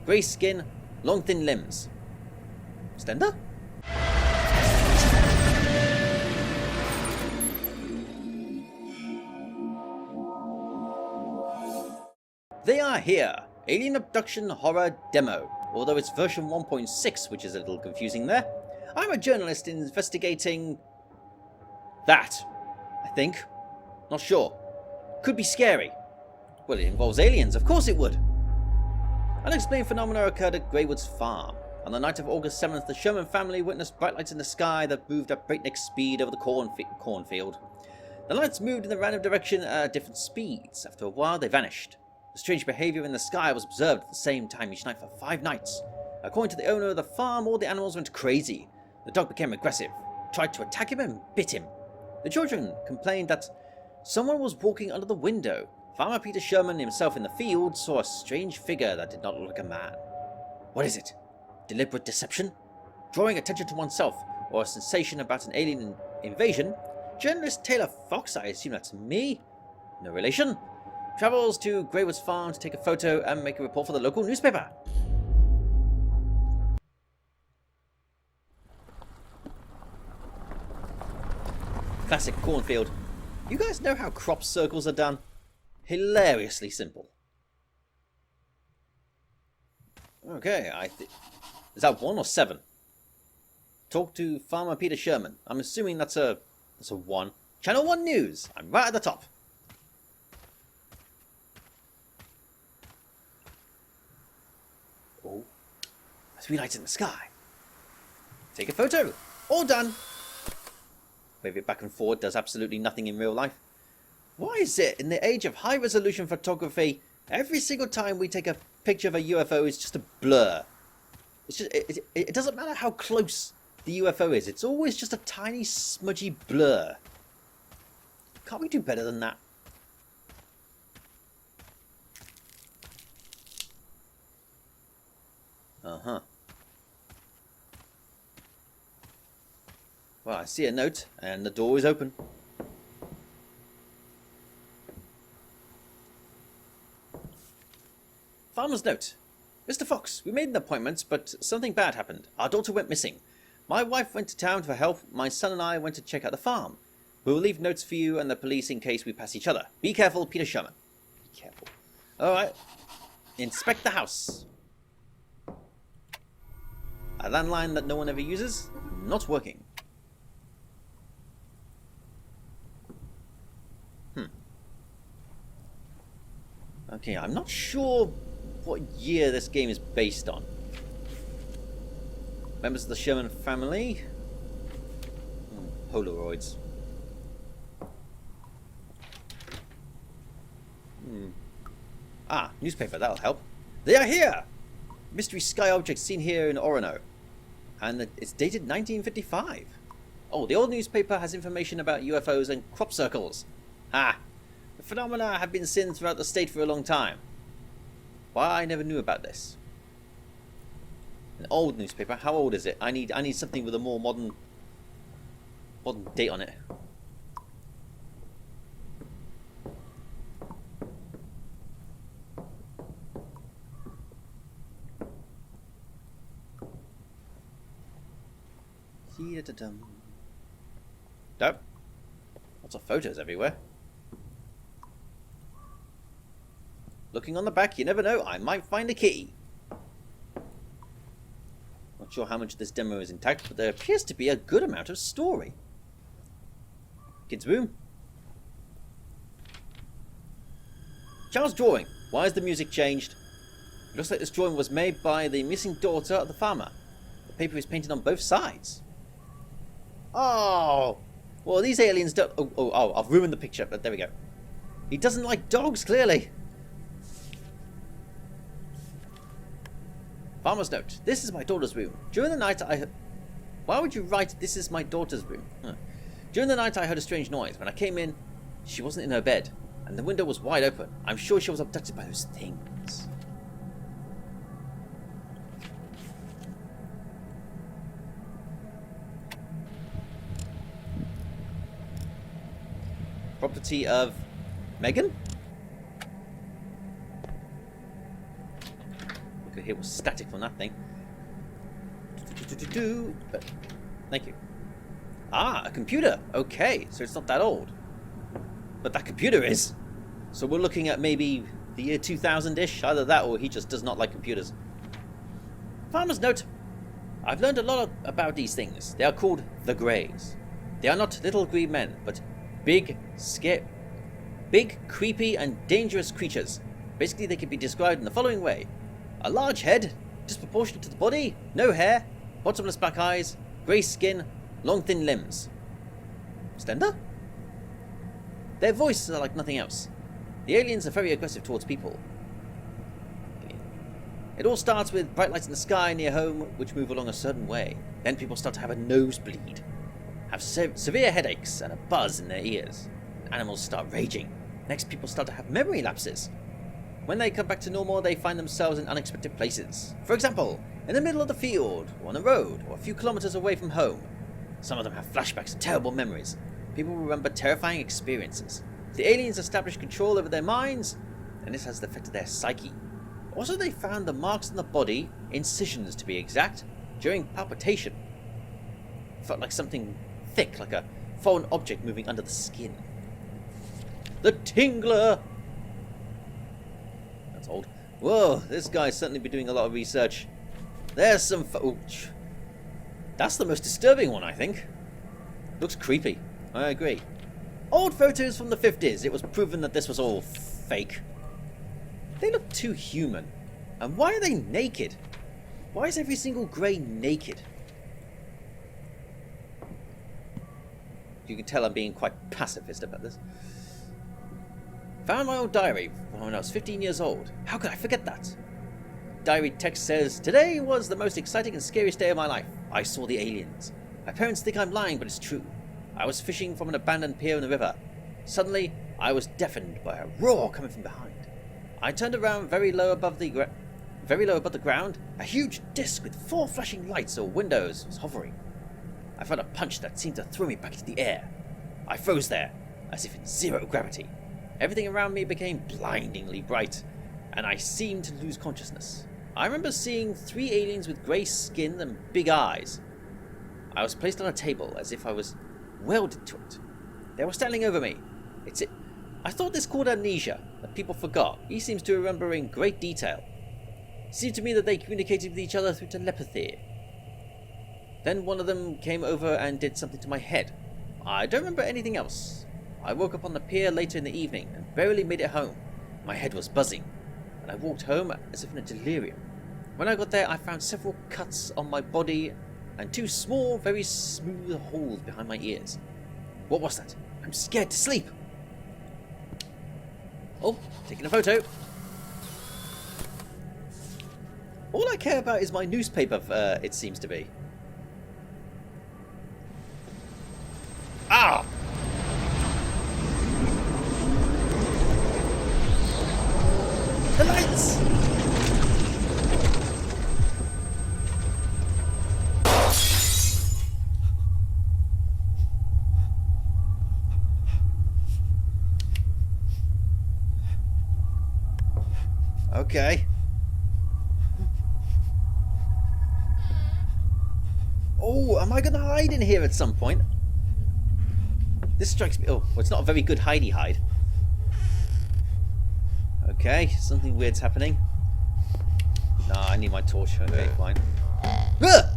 Grey skin, long thin limbs. Slender? They are here! Alien Abduction Horror Demo, although it's version 1.6, which is a little confusing there. I'm a journalist investigating... that, I think. Not sure. Could be scary. Well, it involves aliens, of course it would! Unexplained phenomena occurred at Greywood's farm. On the night of August 7th, the Sherman family witnessed bright lights in the sky that moved at breakneck speed over the cornfield. The lights moved in a random direction at different speeds. After a while, they vanished. The strange behavior in the sky was observed at the same time each night for 5 nights. According to the owner of the farm, all the animals went crazy. The dog became aggressive, tried to attack him and bit him. The children complained that someone was walking under the window. Farmer Peter Sherman himself in the field saw a strange figure that did not look like a man. What is it? Deliberate deception? Drawing attention to oneself, or a sensation about an alien invasion? Journalist Taylor Fox, I assume that's me? No relation? Travels to Greywood's farm to take a photo and make a report for the local newspaper. Classic cornfield. You guys know how crop circles are done? Hilariously simple. Okay, is that 1 or 7? Talk to Farmer Peter Sherman. I'm assuming that's a 1. Channel 1 News. I'm right at the top. Oh, 3 lights in the sky. Take a photo. All done. Wave it back and forward does absolutely nothing in real life. Why is it, in the age of high-resolution photography, every single time we take a picture of a UFO it's just a blur? It's just, it doesn't matter how close the UFO is, it's always just a tiny smudgy blur. Can't we do better than that? Uh-huh. Well, I see a note, and the door is open. Farmer's note. Mr. Fox, we made an appointment, but something bad happened. Our daughter went missing. My wife went to town for help. My son and I went to check out the farm. We will leave notes for you and the police in case we pass each other. Be careful, Peter Sherman. Be careful. Alright. Inspect the house. A landline that no one ever uses? Not working. Okay, I'm not sure what year this game is based on. Members of the Sherman family. Polaroids. Ah, newspaper, that'll help. They are here! Mystery sky object seen here in Orono. And it's dated 1955. Oh, the old newspaper has information about UFOs and crop circles. Ah, the phenomena have been seen throughout the state for a long time. Why, I never knew about this. An old newspaper. How old is it? I need something with a more modern date on it. Nope. Lots of photos everywhere. Looking on the back, you never know, I might find a key. Not sure how much of this demo is intact, but there appears to be a good amount of story. Kids' room. Child's drawing. Why is the music changed? It looks like this drawing was made by the missing daughter of the farmer. The paper is painted on both sides. Oh! Well, these aliens don't... Oh, I've ruined the picture, but there we go. He doesn't like dogs, clearly. Farmer's note. This is my daughter's room. During the night Why would you write, this is my daughter's room? During the night I heard a strange noise. When I came in, she wasn't in her bed. And the window was wide open. I'm sure she was abducted by those things. Property of Megan? hear was static from that thing. Thank you. Ah, a computer. Okay, so it's not that old. But that computer is. So we're looking at maybe the year 2000-ish. Either that or he just does not like computers. Farmer's note. I've learned a lot about these things. They are called the Greys. They are not little green men, but big, creepy, and dangerous creatures. Basically, they can be described in the following way. A large head, disproportionate to the body, no hair, bottomless black eyes, grey skin, long thin limbs. Slender? Their voices are like nothing else. The aliens are very aggressive towards people. It all starts with bright lights in the sky near home, which move along a certain way. Then people start to have a nosebleed, have severe headaches, and a buzz in their ears. Animals start raging. Next, people start to have memory lapses. When they come back to normal, they find themselves in unexpected places. For example, in the middle of the field, or on a road, or a few kilometers away from home. Some of them have flashbacks and terrible memories. People remember terrifying experiences. The aliens establish control over their minds, and this has affected their psyche. Also, they found the marks on the body, incisions to be exact, during palpitation. It felt like something thick, like a foreign object moving under the skin. The Tingler! That's old. Whoa, this guy's certainly been doing a lot of research. There's some that's the most disturbing one, I think. Looks creepy. I agree. Old photos from the 50s. It was proven that this was all fake. They look too human. And why are they naked? Why is every single grey naked? You can tell I'm being quite pacifist about this. Found my old diary from when I was 15 years old. How could I forget that? Diary text says, today was the most exciting and scariest day of my life. I saw the aliens. My parents think I'm lying, but it's true. I was fishing from an abandoned pier in the river. Suddenly, I was deafened by a roar coming from behind. I turned around very low above the ground. A huge disc with 4 flashing lights or windows was hovering. I felt a punch that seemed to throw me back into the air. I froze there, as if in zero gravity. Everything around me became blindingly bright, and I seemed to lose consciousness. I remember seeing 3 aliens with grey skin and big eyes. I was placed on a table as if I was welded to it. They were standing over me. I thought this called amnesia, that people forgot. He seems to remember in great detail. It seemed to me that they communicated with each other through telepathy. Then one of them came over and did something to my head. I don't remember anything else. I woke up on the pier later in the evening and barely made it home. My head was buzzing, and I walked home as if in a delirium. When I got there, I found several cuts on my body and 2 small, very smooth holes behind my ears. What was that? I'm scared to sleep. Oh, taking a photo. All I care about is my newspaper, it seems to be. Ah! The lights! Okay. Oh, am I going to hide in here at some point? This strikes me... Oh, well, it's not a very good hidey hide. Okay, something weird's happening. Nah, I need my torch. Okay, fine. Ah!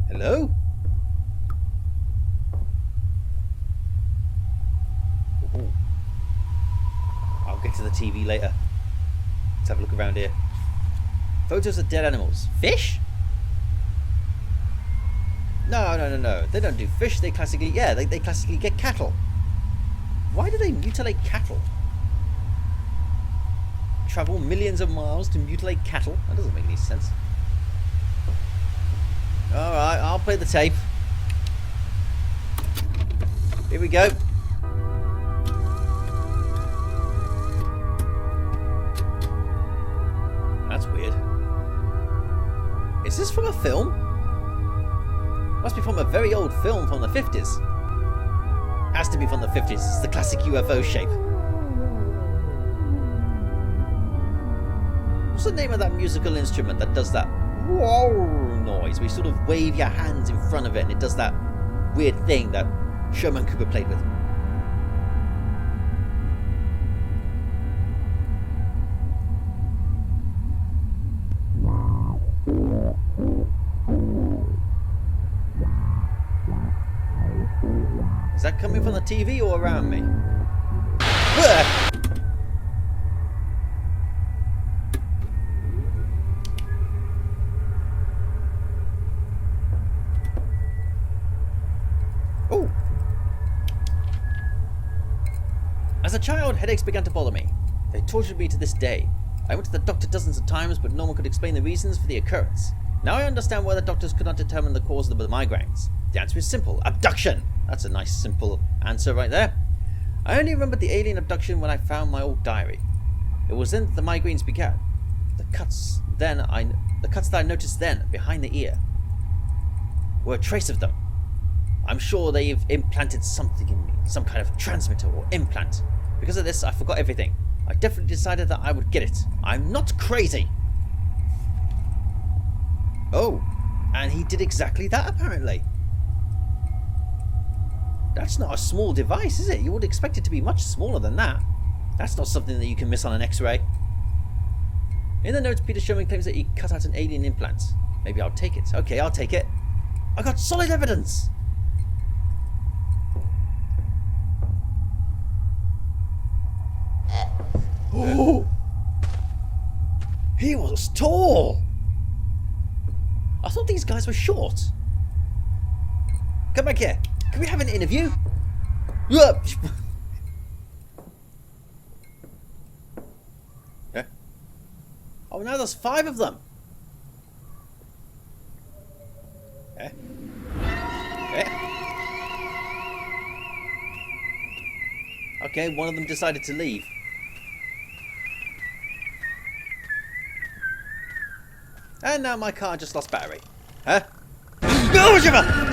Hello? Ooh. I'll get to the TV later. Let's have a look around here. Photos of dead animals. Fish? No. They don't do fish. They classically... Yeah, they classically get cattle. Why do they mutilate cattle? Travel millions of miles to mutilate cattle? That doesn't make any sense. Alright, I'll play the tape. Here we go. That's weird. Is this from a film? Must be from a very old film from the 50s. Has to be from the 50s. It's the classic UFO shape. What's the name of that musical instrument that does that whoa noise? Where you sort of wave your hands in front of it and it does that weird thing that Sherman Cooper played with. Is that coming from the TV or around me? Oh! As a child, headaches began to bother me. They tortured me to this day. I went to the doctor dozens of times, but no one could explain the reasons for the occurrence. Now I understand why the doctors could not determine the cause of the migraines. The answer is simple. Abduction! That's a nice, simple answer right there. I only remembered the alien abduction when I found my old diary. It was then that the migraines began. The cuts that I noticed then, behind the ear, were a trace of them. I'm sure they've implanted something in me, some kind of transmitter or implant. Because of this, I forgot everything. I definitely decided that I would get it. I'm not crazy. Oh, and he did exactly that apparently. That's not a small device, is it? You would expect it to be much smaller than that. That's not something that you can miss on an X-ray. In the notes, Peter Sherman claims that he cut out an alien implant. Maybe I'll take it. Okay, I'll take it. I got solid evidence. Oh! He was tall! I thought these guys were short. Come back here. Can we have an interview? Yeah. Oh, now there's 5 of them. Yeah. Okay, one of them decided to leave. And now my car just lost battery. Huh? No, Shiva!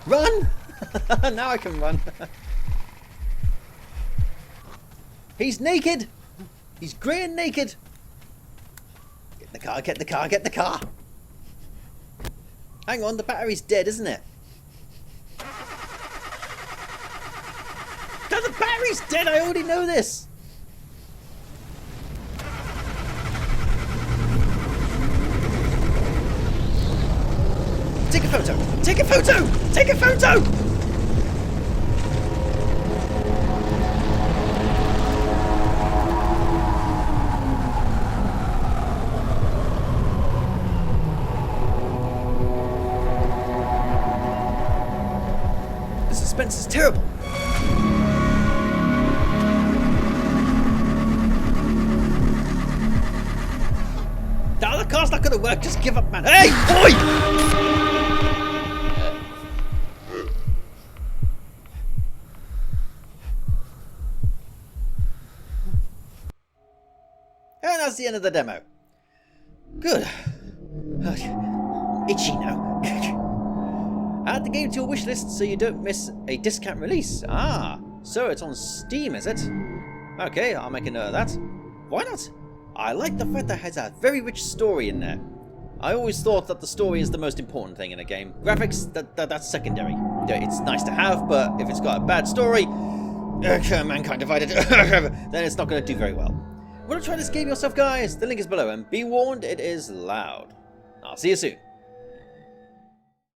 Run! Now I can run. He's naked! He's grey and naked! Get in the car, get in the car, get in the car! Hang on, the battery's dead, isn't it? No, the battery's dead! I already know this! Take a photo! Take a photo! Take a photo! The suspense is terrible. No, the car's not going to work. Just give up, man. Hey, boy! And that's the end of the demo. Good. I'm itchy now. Add the game to your wish list so you don't miss a discount release. Ah, so it's on Steam, is it? Okay, I'll make a note of that. Why not? I like the fact that it has a very rich story in there. I always thought that the story is the most important thing in a game. Graphics, that's secondary. It's nice to have, but if it's got a bad story, mankind divided, then it's not going to do very well. Want to try this game yourself, guys? The link is below, and be warned, it is loud. I'll see you soon.